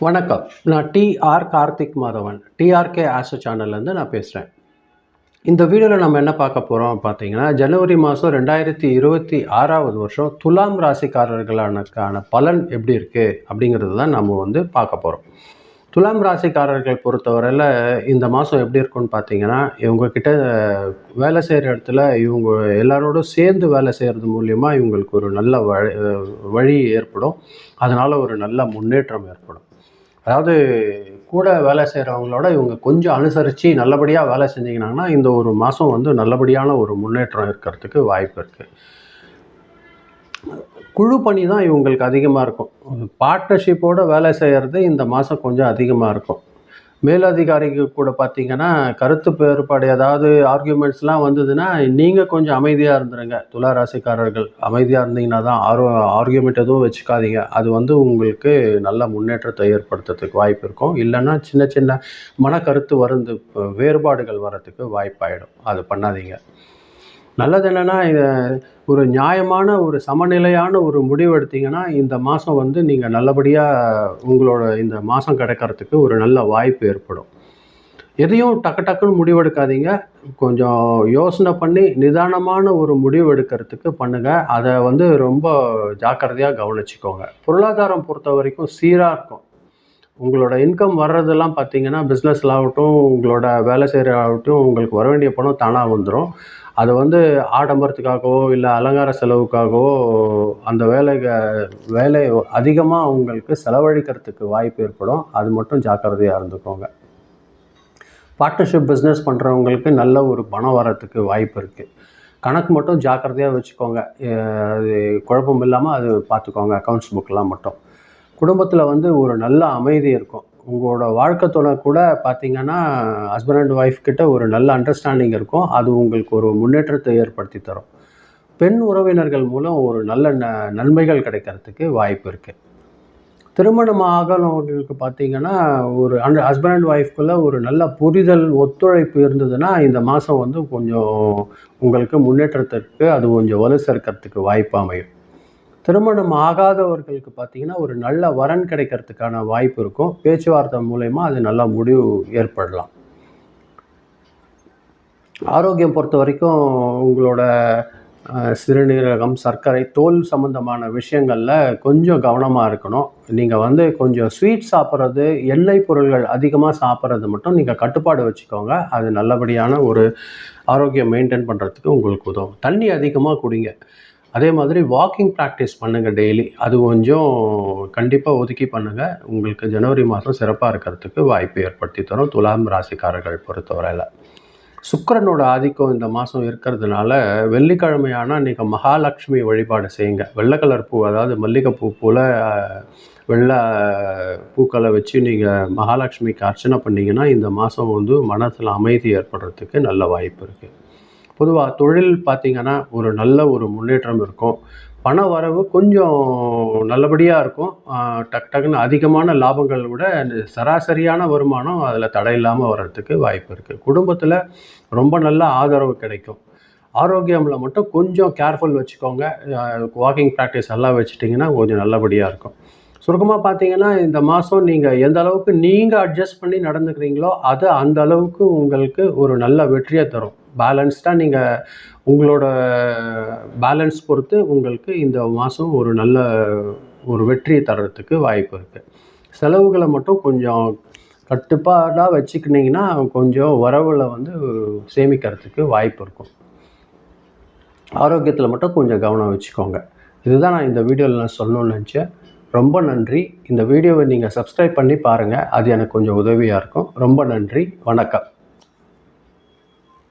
வணக்கம். நான் TR Karthik Madhavan. TRK astro சேனல்லேருந்து நான் பேசுகிறேன். இந்த வீடியோவில் நம்ம என்ன பார்க்க போகிறோம் பார்த்தீங்கன்னா, ஜனவரி மாதம் 2026வது வருஷம் துலாம் ராசிக்காரர்களுக்கான பலன் எப்படி இருக்குது அப்படிங்கிறது தான் நம்ம பார்க்க போகிறோம். துலாம் ராசிக்காரர்கள் பொறுத்தவரையில் இந்த மாதம் எப்படி இருக்குன்னு பார்த்தீங்கன்னா, இவங்கக்கிட்ட வேலை செய்கிற இடத்துல இவங்க எல்லாரோடும் சேர்ந்து வேலை செய்கிறது மூலிமா இவங்களுக்கு ஒரு நல்ல வழி ஏற்படும். அதனால் ஒரு நல்ல முன்னேற்றம் ஏற்படும். அதாவது கூட வேலை செய்கிறவங்களோட இவங்க கொஞ்சம் அனுசரித்து நல்லபடியாக வேலை செஞ்சிங்கனாங்கன்னா இந்த ஒரு மாதம் நல்லபடியான ஒரு முன்னேற்றம் இருக்கிறதுக்கு வாய்ப்பு இருக்குது. குழு பணி தான் இவங்களுக்கு அதிகமாக இருக்கும். பார்ட்னர்ஷிப்போடு வேலை செய்கிறது இந்த மாதம் கொஞ்சம் அதிகமாக இருக்கும். மேலதிகாரிக்கு கூட பார்த்தீங்கன்னா கருத்து வேறுபாடு ஏதாவது ஆர்கியூமெண்ட்ஸ்லாம் வந்ததுன்னா நீங்கள் கொஞ்சம் அமைதியாக இருந்துருங்க. துலா ராசிக்காரர்கள் அமைதியாக இருந்தீங்கன்னா தான் ஆர்கியூமெண்ட் எதுவும் வச்சுக்காதீங்க. அது உங்களுக்கு நல்ல முன்னேற்றத்தை ஏற்படுத்துறதுக்கு வாய்ப்பு இருக்கும். இல்லைன்னா சின்ன சின்ன மனக்கருத்து வேறுபாடுகள் வரத்துக்கு வாய்ப்பாயிடும். அது பண்ணாதீங்க. நல்லது என்னென்னா, ஒரு நியாயமான ஒரு சமநிலையான ஒரு முடிவு எடுத்தீங்கன்னா இந்த மாதம் நீங்கள் நல்லபடியாக உங்களோட இந்த மாதம் கிடைக்கிறதுக்கு ஒரு நல்ல வாய்ப்பு ஏற்படும். எதையும் டக்கு டக்குன்னு முடிவெடுக்காதீங்க. கொஞ்சம் யோசனை பண்ணி நிதானமான ஒரு முடிவு எடுக்கிறதுக்கு பண்ணுங்கள். அதை ரொம்ப ஜாக்கிரதையாக கவனிச்சுக்கோங்க. பொருளாதாரம் பொறுத்த வரைக்கும் சீராக இருக்கும். உங்களோட இன்கம் வர்றதெல்லாம் பார்த்தீங்கன்னா பிஸ்னஸில் ஆகட்டும், உங்களோட வேலை செய்கிற ஆகட்டும், உங்களுக்கு வர வேண்டிய பணம் தானாக வந்துடும். அது ஆடம்பரத்துக்காகவோ இல்லை அலங்கார செலவுக்காகவோ அந்த வேலை அதிகமாக உங்களுக்கு செலவழிக்கிறதுக்கு வாய்ப்பு ஏற்படும். அது மட்டும் ஜாக்கிரதையாக இருந்துக்கோங்க. பார்ட்னர்ஷிப் பிஸ்னஸ் பண்ணுறவங்களுக்கு நல்ல ஒரு பணம் வரத்துக்கு வாய்ப்பு இருக்குது. கணக்கு மட்டும் ஜாக்கிரதையாக வச்சுக்கோங்க. அது குழப்பம் இல்லாமல் அது பார்த்துக்கோங்க. அக்கௌண்ட்ஸ் புக்கெலாம் மட்டும். குடும்பத்தில் ஒரு நல்ல அமைதி இருக்கும். உங்களோட வாழ்க்கை துணை கூட பார்த்தீங்கன்னா ஹஸ்பண்ட் அண்ட் ஒய்ஃப் கிட்ட ஒரு நல்ல அண்டர்ஸ்டாண்டிங் இருக்கும். அது உங்களுக்கு ஒரு முன்னேற்றத்தை ஏற்படுத்தி தரும். பெண் உறவினர்கள் மூலம் ஒரு நல்ல நன்மைகள் கிடைக்கிறதுக்கு வாய்ப்பு இருக்குது. திருமணம் ஆகணுங்களுக்கு பார்த்தீங்கன்னா ஒரு ஹஸ்பண்ட் அண்ட் ஒய்ஃப்குள்ளே ஒரு நல்ல புரிதல் ஒத்துழைப்பு இருந்ததுன்னா இந்த மாதம் கொஞ்சம் உங்களுக்கு முன்னேற்றத்திற்கு அது கொஞ்சம் வலு சேர்க்கறதுக்கு வாய்ப்பு அமையும். திருமணம் ஆகாதவர்களுக்கு பார்த்தீங்கன்னா ஒரு நல்ல வரன் கிடைக்கிறதுக்கான வாய்ப்பு இருக்கும். பேச்சுவார்த்தை மூலயமா அது நல்ல முடிவு ஏற்படலாம். ஆரோக்கியம் பொறுத்த வரைக்கும் உங்களோட சிறுநீரகம், சர்க்கரை, தோல் சம்மந்தமான விஷயங்களில் கொஞ்சம் கவனமாக இருக்கணும். நீங்கள் கொஞ்சம் ஸ்வீட் சாப்பிட்றது, எண்ணெய் பொருள்கள் அதிகமாக சாப்பிட்றது மட்டும் நீங்கள் கட்டுப்பாடு வச்சுக்கோங்க. அது நல்லபடியான ஒரு ஆரோக்கியம் மெயின்டைன் பண்ணுறதுக்கு உங்களுக்கு உதவும். தண்ணி அதிகமாக குடிங்க. அதே மாதிரி வாக்கிங் ப்ராக்டிஸ் பண்ணுங்கள் டெய்லி. அது கொஞ்சம் கண்டிப்பாக ஒதுக்கி பண்ணுங்கள். உங்களுக்கு ஜனவரி மாதம் சிறப்பாக இருக்கிறதுக்கு வாய்ப்பு ஏற்படுத்தி தரும் துலாம் ராசிக்காரர்கள் பொறுத்தவரையில். சுக்கிரனோட ஆதிக்கம் இந்த மாதம் இருக்கிறதுனால வெள்ளிக்கிழமையானால் நீங்கள் மகாலட்சுமி வழிபாடு செய்யுங்க. வெள்ளை கலர் பூ, அதாவது மல்லிகைப்பூ போல் வெள்ளை பூக்களை வச்சு நீங்கள் மகாலட்சுமிக்கு அர்ச்சனை பண்ணிங்கன்னா இந்த மாதம் மனசில் அமைதி ஏற்படுறதுக்கு நல்ல வாய்ப்பு இருக்குது. பொதுவாக தொழில் பார்த்திங்கன்னா ஒரு நல்ல ஒரு முன்னேற்றம் இருக்கும். பண வரவு கொஞ்சம் நல்லபடியாக இருக்கும். டக்குன்னு அதிகமான லாபங்களை விட சராசரியான வருமானம் அதில் தடை இல்லாமல் வர்றதுக்கு வாய்ப்பு இருக்குது. குடும்பத்தில் ரொம்ப நல்ல ஆதரவு கிடைக்கும். ஆரோக்கியமில் மட்டும் கொஞ்சம் கேர்ஃபுல் வச்சுக்கோங்க. வாக்கிங் ப்ராக்டிஸ் எல்லாம் வச்சுட்டிங்கன்னா கொஞ்சம் நல்லபடியாக இருக்கும். சுருக்கமாக பார்த்தீங்கன்னா இந்த மாதம் நீங்கள் எந்த அளவுக்கு நீங்கள் அட்ஜஸ்ட் பண்ணி நடந்துக்கிறீங்களோ அது அந்த அளவுக்கு உங்களுக்கு ஒரு நல்ல வெற்றியை தரும். பேலன்ஸ்டாக நீங்கள் உங்களோட பேலன்ஸ் பொறுத்து உங்களுக்கு இந்த மாதம் ஒரு நல்ல ஒரு வெற்றியை தர்றதுக்கு வாய்ப்பு இருக்குது. செலவுகளை மட்டும் கொஞ்சம் கட்டுப்பாடாக வச்சுக்கிட்டிங்கன்னா கொஞ்சம் வரவில் சேமிக்கிறதுக்கு வாய்ப்பு இருக்கும். ஆரோக்கியத்தில் மட்டும் கொஞ்சம் கவனம் வச்சுக்கோங்க. இதுதான் நான் இந்த வீடியோவில் நான் சொல்லணும்னு நினச்சேன். ரொம்ப நன்றி. இந்த வீடியோவை நீங்கள் சப்ஸ்கிரைப் பண்ணி பாருங்கள். அது எனக்கு கொஞ்சம் உதவியாக இருக்கும். ரொம்ப நன்றி. வணக்கம்.